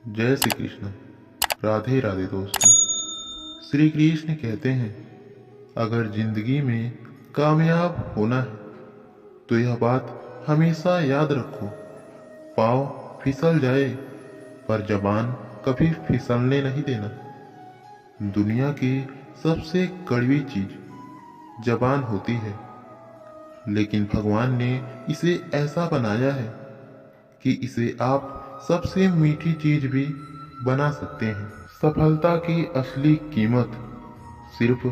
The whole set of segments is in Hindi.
जय श्री कृष्ण। राधे राधे दोस्तों। श्री कृष्ण कहते हैं, अगर जिंदगी में कामयाब होना है तो यह बात हमेशा याद रखो, पाँव फिसल जाए पर जबान कभी फिसलने नहीं देना। दुनिया की सबसे कड़वी चीज जबान होती है, लेकिन भगवान ने इसे ऐसा बनाया है कि इसे आप सबसे मीठी चीज भी बना सकते हैं। सफलता की असली कीमत सिर्फ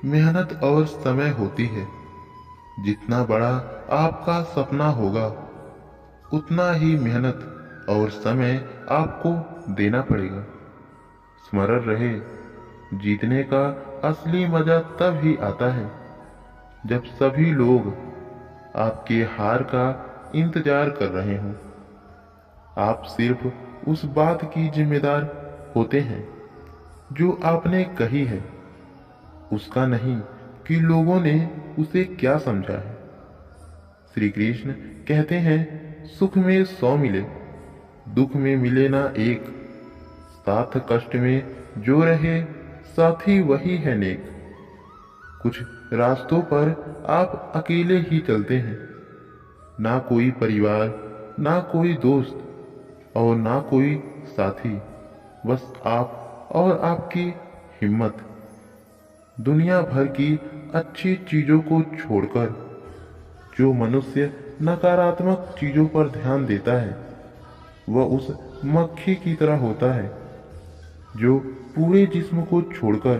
मेहनत और समय होती है। जितना बड़ा आपका सपना होगा, उतना ही मेहनत और समय आपको देना पड़ेगा। स्मरण रहे, जीतने का असली मजा तब ही आता है जब सभी लोग आपके हार का इंतजार कर रहे हों। आप सिर्फ उस बात की जिम्मेदार होते हैं जो आपने कही है, उसका नहीं कि लोगों ने उसे क्या समझा है। श्री कृष्ण कहते हैं, सुख में 100 मिले, दुख में मिले ना एक। साथ कष्ट में जो रहे, साथी वही है नेक। कुछ रास्तों पर आप अकेले ही चलते हैं, ना कोई परिवार, ना कोई दोस्त और ना कोई साथी, बस आप और आपकी हिम्मत। दुनिया भर की अच्छी चीजों को छोड़कर जो मनुष्य नकारात्मक चीजों पर ध्यान देता है, वह उस मक्खी की तरह होता है जो पूरे जिस्म को छोड़कर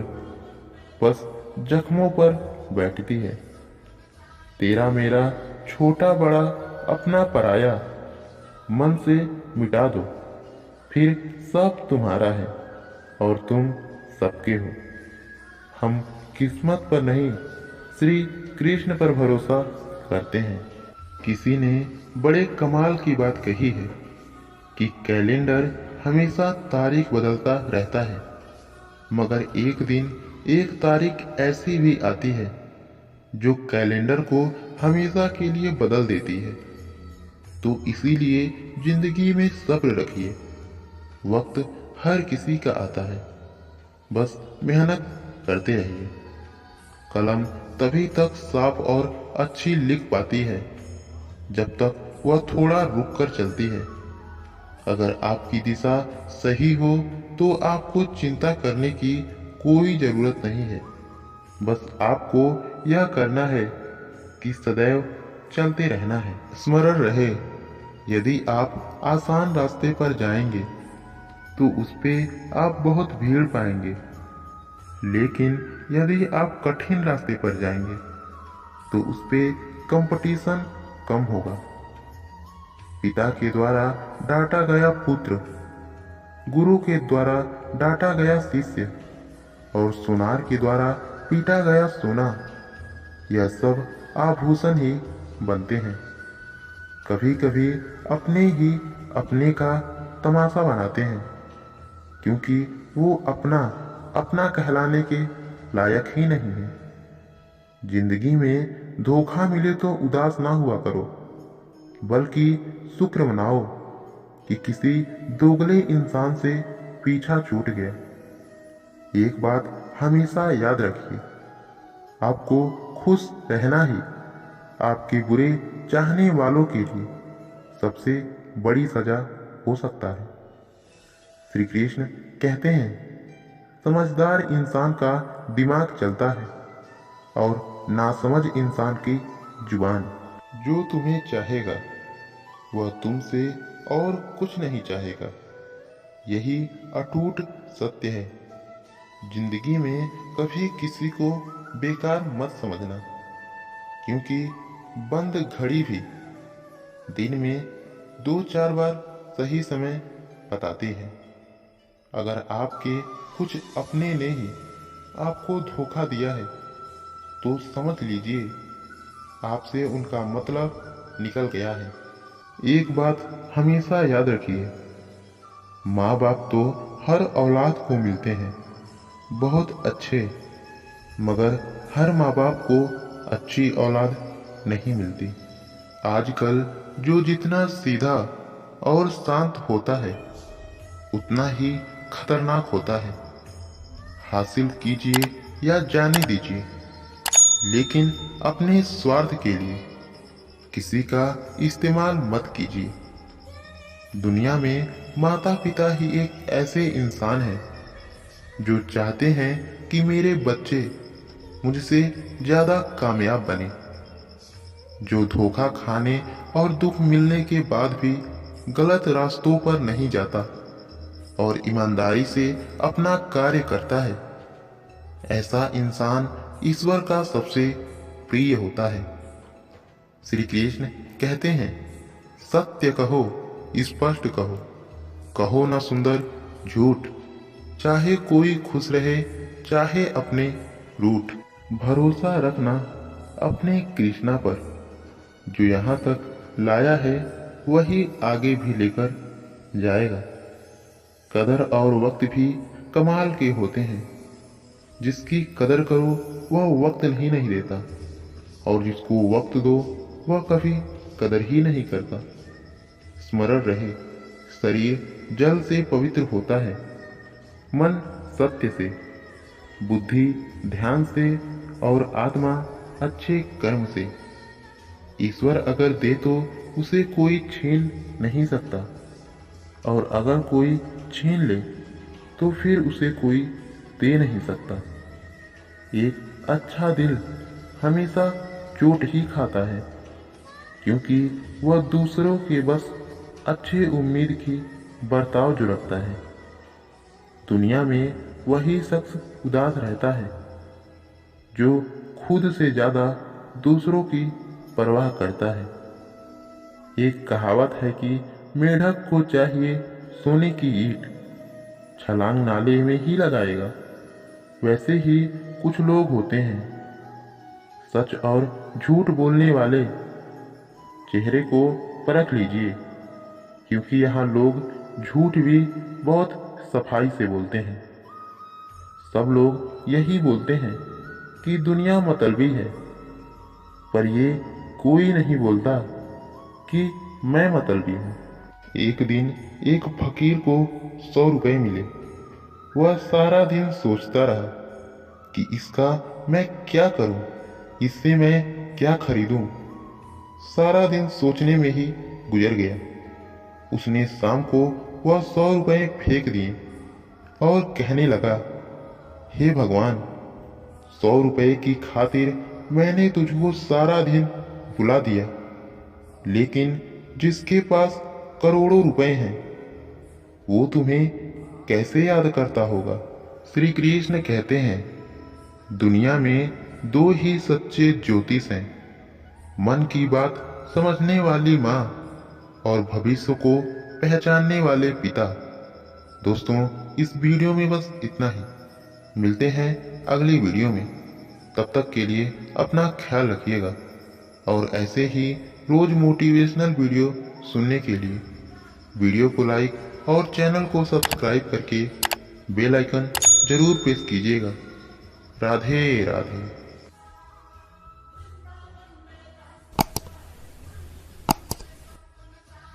बस जख्मों पर बैठती है। तेरा मेरा छोटा बड़ा अपना पराया मन से मिटा दो, फिर सब तुम्हारा है और तुम सबके हो। हम किस्मत पर नहीं, श्री कृष्ण पर भरोसा करते हैं। किसी ने बड़े कमाल की बात कही है कि कैलेंडर हमेशा तारीख बदलता रहता है, मगर एक दिन एक तारीख ऐसी भी आती है जो कैलेंडर को हमेशा के लिए बदल देती है। तो इसीलिए जिंदगी में सब्र रखिए। वक्त हर किसी का आता है, बस मेहनत करते रहिए। कलम तभी तक साफ और अच्छी लिख पाती है जब तक वह थोड़ा रुक कर चलती है। अगर आपकी दिशा सही हो तो आपको चिंता करने की कोई जरूरत नहीं है। बस आपको यह करना है कि सदैव चलते रहना है। स्मरण रहे, यदि आप आसान रास्ते पर जाएंगे तो उस पे आप बहुत भीड़ पाएंगे, लेकिन यदि आप कठिन रास्ते पर जाएंगे तो उस पे कंपटीशन कम होगा। पिता के द्वारा डांटा गया पुत्र, गुरु के द्वारा डांटा गया शिष्य और सोनार के द्वारा पीटा गया सोना, यह सब आभूषण ही बनते हैं। कभी कभी अपने ही अपने का तमाशा बनाते हैं, क्योंकि वो अपना अपना कहलाने के लायक ही नहीं है। जिंदगी में धोखा मिले तो उदास ना हुआ करो, बल्कि शुक्र मनाओ कि किसी दोगले इंसान से पीछा छूट गया। एक बात हमेशा याद रखिए, आपको खुश रहना ही आपके बुरे चाहने वालों के लिए सबसे बड़ी सजा हो सकता है। श्री कृष्ण कहते हैं, समझदार इंसान का दिमाग चलता है और नासमझ इंसान की जुबान। जो तुम्हें चाहेगा वह तुमसे और कुछ नहीं चाहेगा, यही अटूट सत्य है। जिंदगी में कभी किसी को बेकार मत समझना, क्योंकि बंद घड़ी भी दिन में 2-4 बार सही समय बताती है। अगर आपके कुछ अपने ने ही आपको धोखा दिया है तो समझ लीजिए आपसे उनका मतलब निकल गया है। एक बात हमेशा याद रखिए, माँ बाप तो हर औलाद को मिलते हैं बहुत अच्छे, मगर हर माँ बाप को अच्छी औलाद नहीं मिलती। आजकल जो जितना सीधा और शांत होता है, उतना ही खतरनाक होता है। हासिल कीजिए या जाने दीजिए, लेकिन अपने स्वार्थ के लिए किसी का इस्तेमाल मत कीजिए। दुनिया में माता पिता ही एक ऐसे इंसान हैं जो चाहते हैं कि मेरे बच्चे मुझसे ज़्यादा कामयाब बने, जो धोखा खाने और दुख मिलने के बाद भी गलत रास्तों पर नहीं जाता और ईमानदारी से अपना कार्य करता है। ऐसा इंसान ईश्वर का सबसे प्रिय होता है। श्री कृष्ण कहते हैं, सत्य कहो, स्पष्ट कहो, कहो ना सुंदर झूठ, चाहे कोई खुश रहे चाहे अपने रूठ। भरोसा रखना अपने कृष्णा पर, जो यहाँ तक लाया है वही आगे भी लेकर जाएगा। कदर और वक्त भी कमाल के होते हैं। जिसकी कदर करो वह वक्त ही नहीं देता, और जिसको वक्त दो वह कभी कदर ही नहीं करता। स्मरण रहे, शरीर जल से पवित्र होता है, मन सत्य से, बुद्धि ध्यान से और आत्मा अच्छे कर्म से। ईश्वर अगर दे तो उसे कोई छीन नहीं सकता, और अगर कोई छीन ले तो फिर उसे कोई दे नहीं सकता। एक अच्छा दिल हमेशा चोट ही खाता है, क्योंकि वह दूसरों के बस अच्छे उम्मीद की बर्ताव जो रखता है। दुनिया में वही शख्स उदास रहता है जो खुद से ज्यादा दूसरों की परवाह करता है। एक कहावत है कि मेढक को चाहिए सोने की ईंट, छलांग नाले में ही लगाएगा। वैसे ही कुछ लोग होते हैं, सच और झूठ बोलने वाले। चेहरे को परख लीजिए, क्योंकि यहाँ लोग झूठ भी बहुत सफाई से बोलते हैं। सब लोग यही बोलते हैं कि दुनिया मतलबी है, पर ये कोई नहीं बोलता कि मैं मतलबी हूँ। एक दिन एक फकीर को 100 रुपए मिले। वह सारा दिन सोचता रहा कि इसका मैं क्या करूं, इससे मैं क्या खरीदूं। सारा दिन सोचने में ही गुजर गया। उसने शाम को वह 100 रुपए फेंक दिए और कहने लगा, हे भगवान, 100 रुपए की खातिर मैंने तुझको सारा दिन बुला दिया, लेकिन जिसके पास करोड़ों रुपए हैं वो तुम्हें कैसे याद करता होगा। श्री कृष्ण कहते हैं, दुनिया में दो ही सच्चे ज्योतिष हैं, मन की बात समझने वाली माँ और भविष्य को पहचानने वाले पिता। दोस्तों, इस वीडियो में बस इतना ही। मिलते हैं अगली वीडियो में। तब तक के लिए अपना ख्याल रखिएगा, और ऐसे ही रोज मोटिवेशनल वीडियो सुनने के लिए वीडियो को लाइक और चैनल को सब्सक्राइब करके बेल आइकन जरूर प्रेस कीजिएगा। राधे राधे।